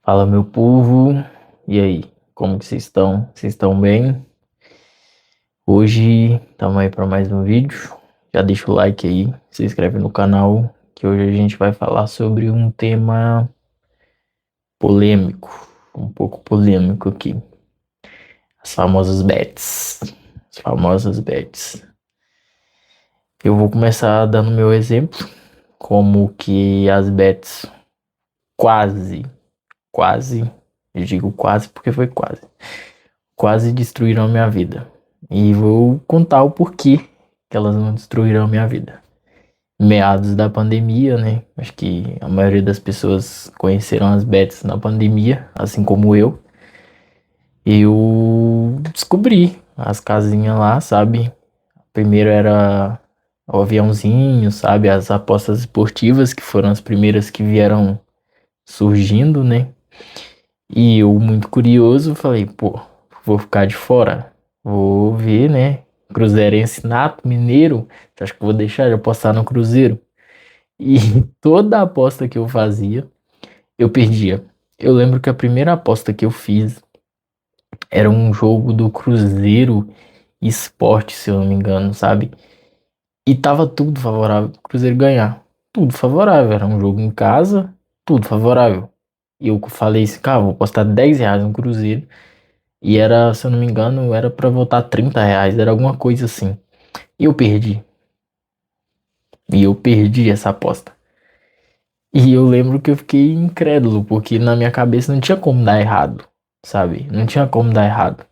Fala, meu povo. E aí, como que vocês estão? Vocês estão bem? Hoje estamos aí para mais um vídeo. Já deixa o like aí, se inscreve no canal, que hoje a gente vai falar sobre um tema polêmico, um pouco polêmico aqui. As famosas bets. As famosas bets. Eu vou começar dando meu exemplo, como que as bets quase, quase, eu digo quase porque foi quase destruíram a minha vida. E vou contar o porquê que elas não destruíram a minha vida. Meados da pandemia, né? Acho que a maioria das pessoas conheceram as bets na pandemia, assim como eu. Eu descobri as casinhas lá, sabe? Primeiro era o aviãozinho, sabe? As apostas esportivas, que foram as primeiras que vieram surgindo, né? E eu, muito curioso, falei, pô, vou ficar de fora. Vou ver, né? Cruzeirense nato, mineiro. Acho que vou deixar de apostar no Cruzeiro. E toda aposta que eu fazia, eu perdia. Eu lembro que a primeira aposta que eu fiz era um jogo do Cruzeiro Esporte, se eu não me engano, sabe? E tava tudo favorável pro Cruzeiro ganhar. Tudo favorável. Era um jogo em casa, tudo favorável. E eu falei assim, cara, vou apostar R$ 10 no Cruzeiro. E era, se eu não me engano, era pra voltar R$ 30, era alguma coisa assim. E eu perdi. E eu perdi essa aposta. E eu lembro que eu fiquei incrédulo, porque na minha cabeça não tinha como dar errado, sabe? Não tinha como dar errado.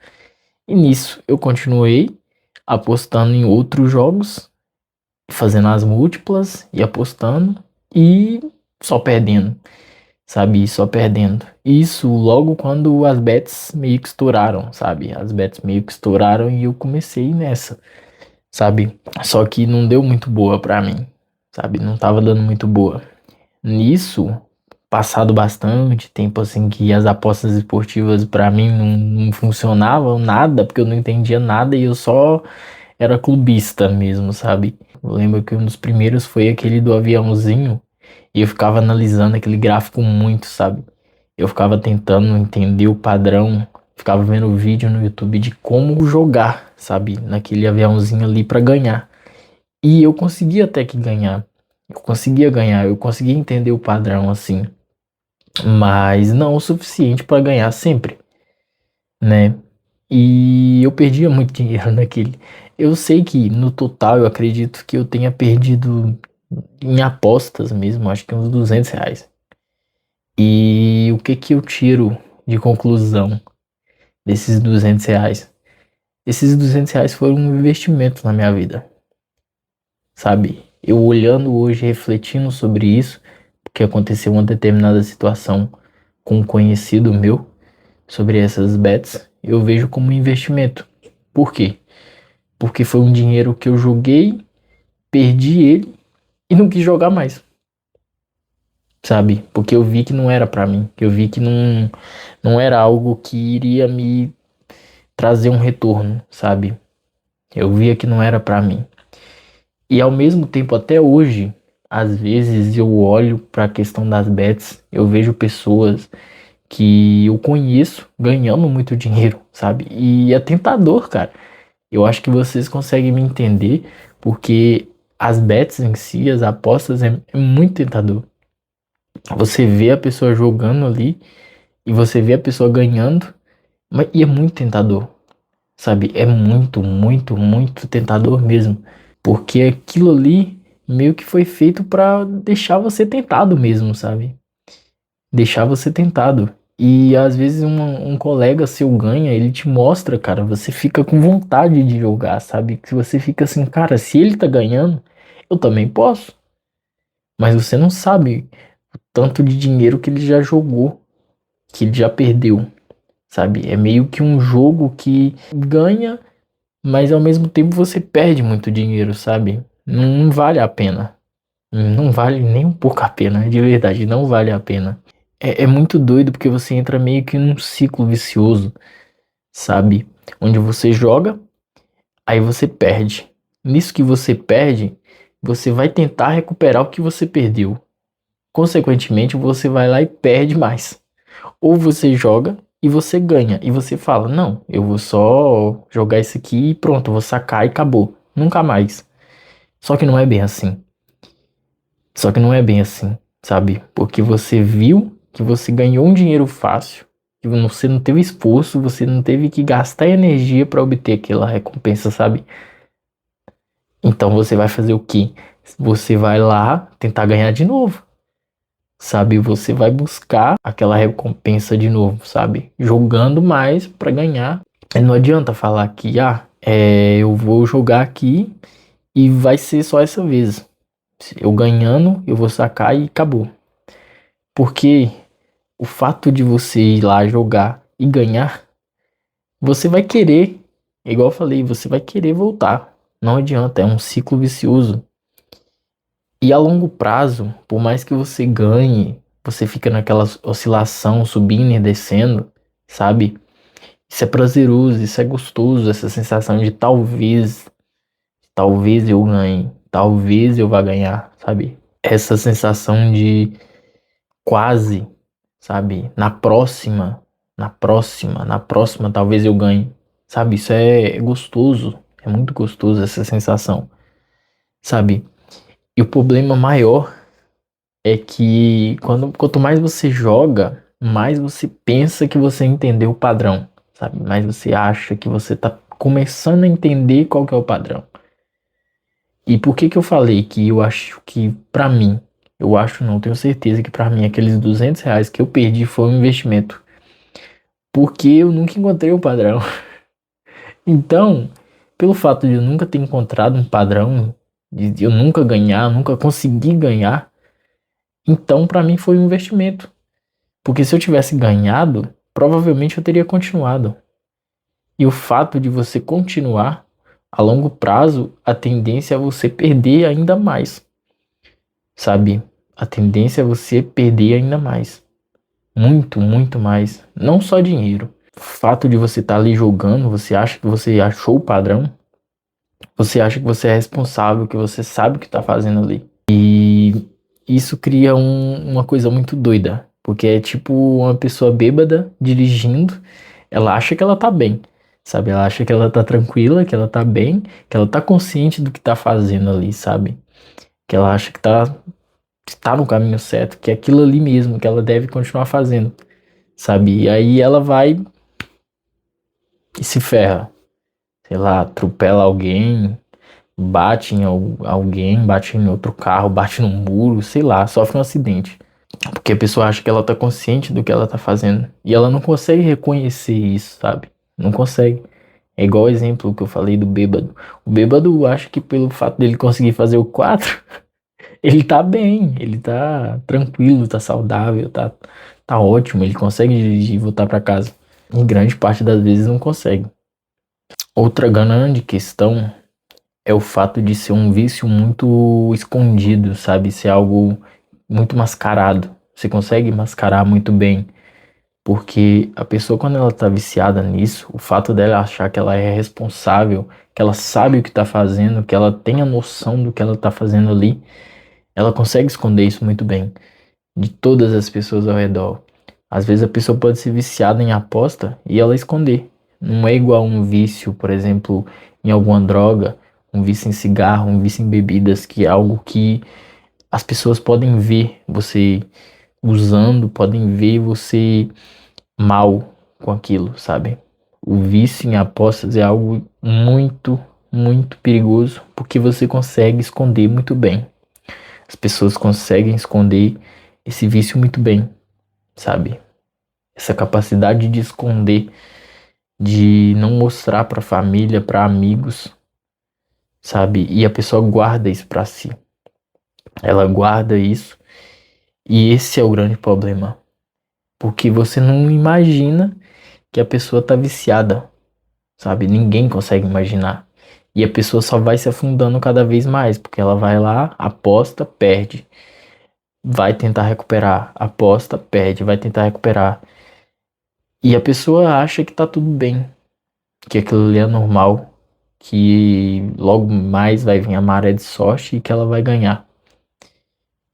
E nisso eu continuei apostando em outros jogos, fazendo as múltiplas e apostando e só perdendo, sabe? Só perdendo. Isso logo quando as bets meio que estouraram, sabe? As bets meio que estouraram e eu comecei nessa, sabe? Só que não deu muito boa pra mim, sabe? Não tava dando muito boa. Nisso, passado bastante tempo assim que as apostas esportivas pra mim não funcionavam nada, porque eu não entendia nada e eu só era clubista mesmo, sabe? Eu lembro que um dos primeiros foi aquele do aviãozinho e eu ficava analisando aquele gráfico muito, sabe? Eu ficava tentando entender o padrão, ficava vendo vídeo no YouTube de como jogar, sabe? Naquele aviãozinho ali pra ganhar. E eu conseguia até que ganhar. Eu conseguia ganhar, eu conseguia entender o padrão assim, mas não o suficiente pra ganhar sempre, né? E eu perdia muito dinheiro naquele. Eu sei que no total eu acredito que eu tenha perdido em apostas mesmo, acho que uns R$ 200. E o que que eu tiro de conclusão desses R$ 200? Esses R$ 200 foram um investimento na minha vida, sabe? Eu olhando hoje, refletindo sobre isso, porque aconteceu uma determinada situação com um conhecido meu sobre essas bets, eu vejo como um investimento. Por quê? Porque foi um dinheiro que eu joguei, perdi ele e não quis jogar mais, sabe? Porque eu vi que não era pra mim, que eu vi que não era algo que iria me trazer um retorno, sabe? Eu via que não era pra mim. E ao mesmo tempo, até hoje, às vezes eu olho para a questão das bets, eu vejo pessoas que eu conheço ganhando muito dinheiro, sabe? E é tentador, cara. Eu acho que vocês conseguem me entender, porque as bets em si, as apostas, é muito tentador. Você vê a pessoa jogando ali e você vê a pessoa ganhando, e é muito tentador, sabe? É muito, muito, muito tentador mesmo. Porque aquilo ali meio que foi feito pra deixar você tentado mesmo, sabe? Deixar você tentado. E às vezes um colega seu ganha, ele te mostra, cara, você fica com vontade de jogar, sabe? Que você fica assim, cara, se ele tá ganhando, eu também posso. Mas você não sabe o tanto de dinheiro que ele já jogou, que ele já perdeu, sabe? É meio que um jogo que ganha, mas ao mesmo tempo você perde muito dinheiro, sabe? Não vale a pena. Não vale nem um pouco a pena, de verdade, não vale a pena. É muito doido porque você entra meio que num ciclo vicioso, sabe? Onde você joga, aí você perde. Nisso que você perde, você vai tentar recuperar o que você perdeu. Consequentemente, você vai lá e perde mais. Ou você joga e você ganha. E você fala, não, eu vou só jogar isso aqui e pronto, eu vou sacar e acabou. Nunca mais. Só que não é bem assim. Só que não é bem assim, sabe? Porque você viu que você ganhou um dinheiro fácil, que você não teve esforço, você não teve que gastar energia para obter aquela recompensa, sabe? Então você vai fazer o quê? Você vai lá tentar ganhar de novo, sabe? Você vai buscar aquela recompensa de novo, sabe? Jogando mais para ganhar. E não adianta falar que, eu vou jogar aqui e vai ser só essa vez. Eu ganhando, eu vou sacar e acabou. Porque o fato de você ir lá jogar e ganhar, você vai querer, igual eu falei, você vai querer voltar. Não adianta, é um ciclo vicioso. E a longo prazo, por mais que você ganhe, você fica naquela oscilação, subindo e descendo, sabe? Isso é prazeroso, isso é gostoso, essa sensação de talvez eu ganhe, talvez eu vá ganhar, sabe? Essa sensação de quase, sabe? Na próxima, talvez eu ganhe, sabe? Isso é gostoso, é muito gostoso essa sensação, sabe? E o problema maior é que quanto mais você joga, mais você pensa que você entendeu o padrão, sabe? Mais você acha que você tá começando a entender qual que é o padrão. E por que que eu falei que eu acho que pra mim, eu acho não, tenho certeza que pra mim aqueles R$ 200 que eu perdi foi um investimento. Porque eu nunca encontrei o padrão. Então, pelo fato de eu nunca ter encontrado um padrão, de eu nunca ganhar, nunca conseguir ganhar, então pra mim foi um investimento. Porque se eu tivesse ganhado, provavelmente eu teria continuado. E o fato de você continuar, a longo prazo, a tendência é você perder ainda mais. Sabe? A tendência é você perder ainda mais. Muito, muito mais. Não só dinheiro. O fato de você estar ali jogando, você acha que você achou o padrão, você acha que você é responsável, que você sabe o que está fazendo ali. E isso cria uma coisa muito doida. Porque é tipo uma pessoa bêbada dirigindo, ela acha que ela tá bem, sabe? Ela acha que ela tá tranquila, que ela tá bem, que ela tá consciente do que tá fazendo ali, sabe? Que ela acha que tá no caminho certo, que é aquilo ali mesmo que ela deve continuar fazendo, sabe? E aí ela vai e se ferra, sei lá, atropela alguém, bate em alguém, bate em outro carro, bate num muro, sei lá, sofre um acidente. Porque a pessoa acha que ela tá consciente do que ela tá fazendo. E ela não consegue reconhecer isso, sabe? Não consegue. É igual o exemplo que eu falei do bêbado. O bêbado acha que pelo fato dele conseguir fazer o 4 ele tá bem, ele tá tranquilo, tá saudável, tá ótimo, ele consegue dirigir e voltar pra casa. Em grande parte das vezes não consegue. Outra grande questão é o fato de ser um vício muito escondido, sabe? Ser algo muito mascarado. Você consegue mascarar muito bem, porque a pessoa quando ela tá viciada nisso, o fato dela achar que ela é responsável, que ela sabe o que tá fazendo, que ela tem a noção do que ela tá fazendo ali, ela consegue esconder isso muito bem de todas as pessoas ao redor. Às vezes a pessoa pode ser viciada em aposta e ela esconder. Não é igual um vício, por exemplo, em alguma droga, um vício em cigarro, um vício em bebidas, que é algo que as pessoas podem ver você usando, podem ver você mal com aquilo, sabe? O vício em apostas é algo muito, muito perigoso porque você consegue esconder muito bem. As pessoas conseguem esconder esse vício muito bem, sabe? Essa capacidade de esconder, de não mostrar para família, para amigos, sabe? E a pessoa guarda isso para si. Ela guarda isso e esse é o grande problema, porque você não imagina que a pessoa tá viciada, sabe? Ninguém consegue imaginar. E a pessoa só vai se afundando cada vez mais, porque ela vai lá, aposta, perde, vai tentar recuperar, aposta, perde, vai tentar recuperar. E a pessoa acha que tá tudo bem, que aquilo ali é normal, que logo mais vai vir a maré de sorte e que ela vai ganhar.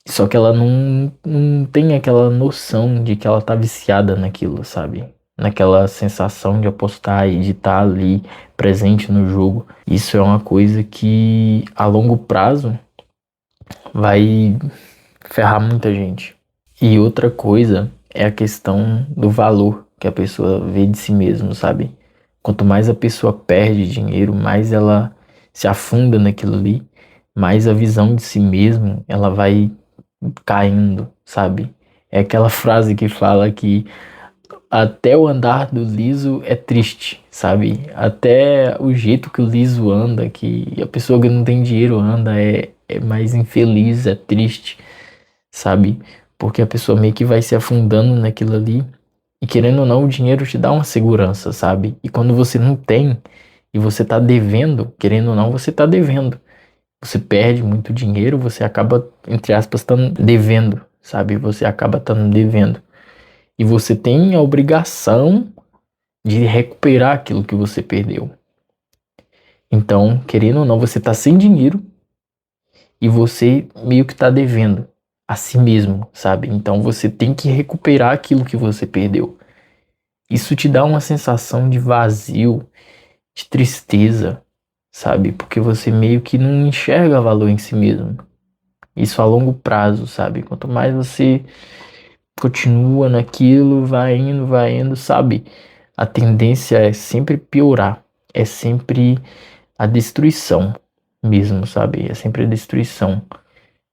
Só que ela não tem aquela noção de que ela tá viciada naquilo, sabe? Naquela sensação de apostar e de estar ali presente no jogo. Isso é uma coisa que a longo prazo vai ferrar muita gente. E outra coisa é a questão do valor que a pessoa vê de si mesmo, sabe? Quanto mais a pessoa perde dinheiro, mais ela se afunda naquilo ali, mais a visão de si mesmo ela vai caindo, sabe? É aquela frase que fala que até o andar do liso é triste, sabe? Até o jeito que o liso anda, que a pessoa que não tem dinheiro anda, é mais infeliz, é triste, sabe? Porque a pessoa meio que vai se afundando naquilo ali. E querendo ou não, o dinheiro te dá uma segurança, sabe? E quando você não tem e você tá devendo, querendo ou não, você tá devendo. Você perde muito dinheiro, você acaba, entre aspas, estando devendo, sabe? Você acaba estando devendo. E você tem a obrigação de recuperar aquilo que você perdeu. Então, querendo ou não, você tá sem dinheiro e você meio que tá devendo a si mesmo, sabe? Então você tem que recuperar aquilo que você perdeu. Isso te dá uma sensação de vazio, de tristeza, sabe? Porque você meio que não enxerga valor em si mesmo. Isso a longo prazo, sabe? Quanto mais você continua naquilo, vai indo, sabe? A tendência é sempre piorar, é sempre a destruição mesmo, sabe? É sempre a destruição.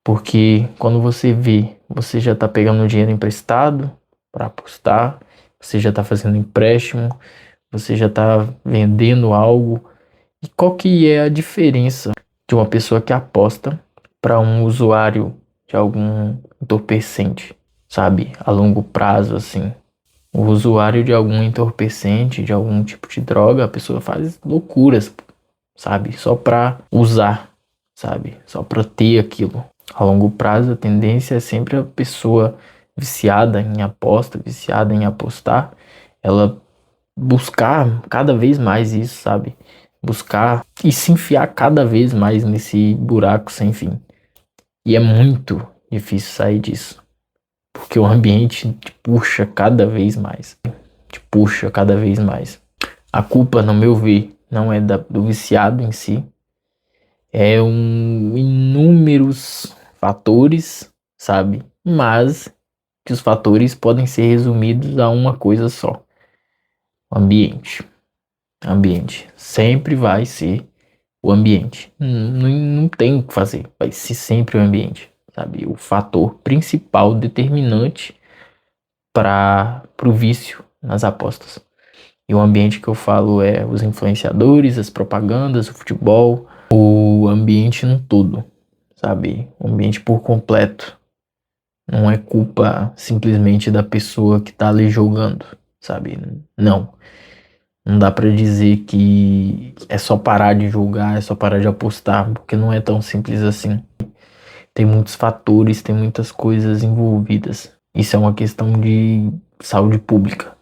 Porque quando você vê, você já tá pegando dinheiro emprestado para apostar, você já tá fazendo empréstimo, você já tá vendendo algo. E qual que é a diferença de uma pessoa que aposta para um usuário de algum entorpecente, sabe? A longo prazo, assim. O usuário de algum entorpecente, de algum tipo de droga, a pessoa faz loucuras, sabe? Só pra usar, sabe? Só pra ter aquilo. A longo prazo, a tendência é sempre a pessoa viciada em aposta, viciada em apostar, ela buscar cada vez mais isso, sabe? Buscar e se enfiar cada vez mais nesse buraco sem fim. E é muito difícil sair disso, porque o ambiente te puxa cada vez mais, te puxa cada vez mais. A culpa, no meu ver, não é do viciado em si, é um inúmeros fatores, sabe? Mas que os fatores podem ser resumidos a uma coisa só: o ambiente. Ambiente sempre vai ser o ambiente. Não tem o que fazer, vai ser sempre o ambiente, sabe? O fator principal determinante para o vício nas apostas. E o ambiente que eu falo é os influenciadores, as propagandas, o futebol, o ambiente no todo, sabe? O ambiente por completo. Não é culpa simplesmente da pessoa que tá ali jogando, sabe? Não. Não dá pra dizer que é só parar de jogar, é só parar de apostar, porque não é tão simples assim. Tem muitos fatores, tem muitas coisas envolvidas. Isso é uma questão de saúde pública,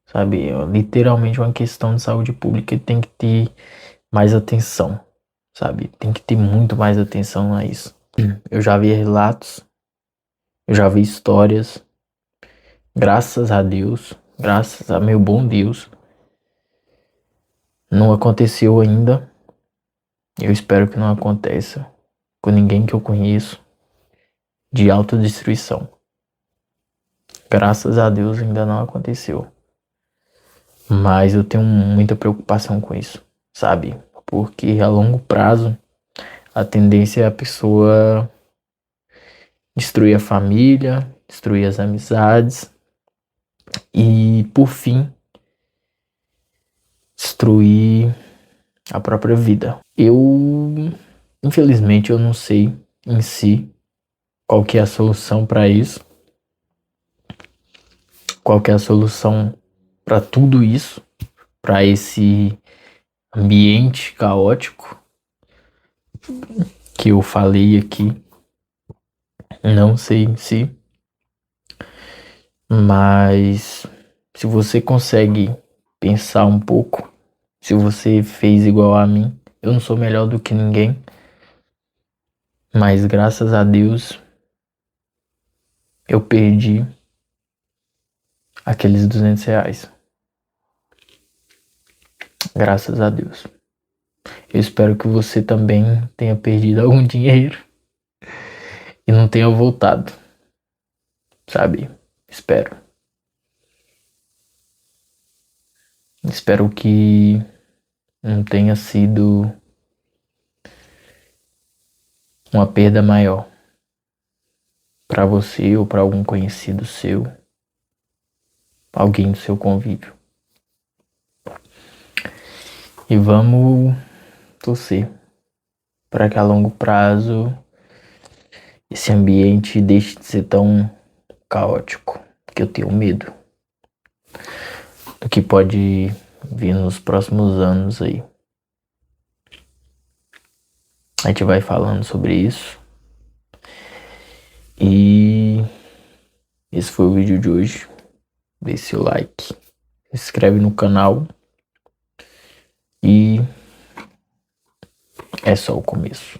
sabe? É literalmente uma questão de saúde pública e tem que ter mais atenção, sabe? Tem que ter muito mais atenção a isso. Eu já vi relatos, eu já vi histórias, graças a Deus, graças a meu bom Deus, não aconteceu ainda. Eu espero que não aconteça com ninguém que eu conheço de autodestruição. Graças a Deus ainda não aconteceu. Mas eu tenho muita preocupação com isso, sabe? Porque a longo prazo a tendência é a pessoa destruir a família, destruir as amizades e, por fim, destruir a própria vida. Infelizmente, eu não sei em si qual que é a solução para isso, qual que é a solução para tudo isso, para esse ambiente caótico que eu falei aqui. Não sei em si, mas se você consegue pensar um pouco, se você fez igual a mim, eu não sou melhor do que ninguém, mas graças a Deus eu perdi aqueles R$ 200. Graças a Deus. Eu espero que você também tenha perdido algum dinheiro e não tenha voltado, sabe? Espero. Espero que não tenha sido uma perda maior para você ou para algum conhecido seu, alguém do seu convívio. E vamos torcer para que a longo prazo esse ambiente deixe de ser tão caótico, que eu tenho medo do que pode vir nos próximos anos aí. A gente vai falando sobre isso. E esse foi o vídeo de hoje. Deixe seu like, se inscreve no canal. E é só o começo.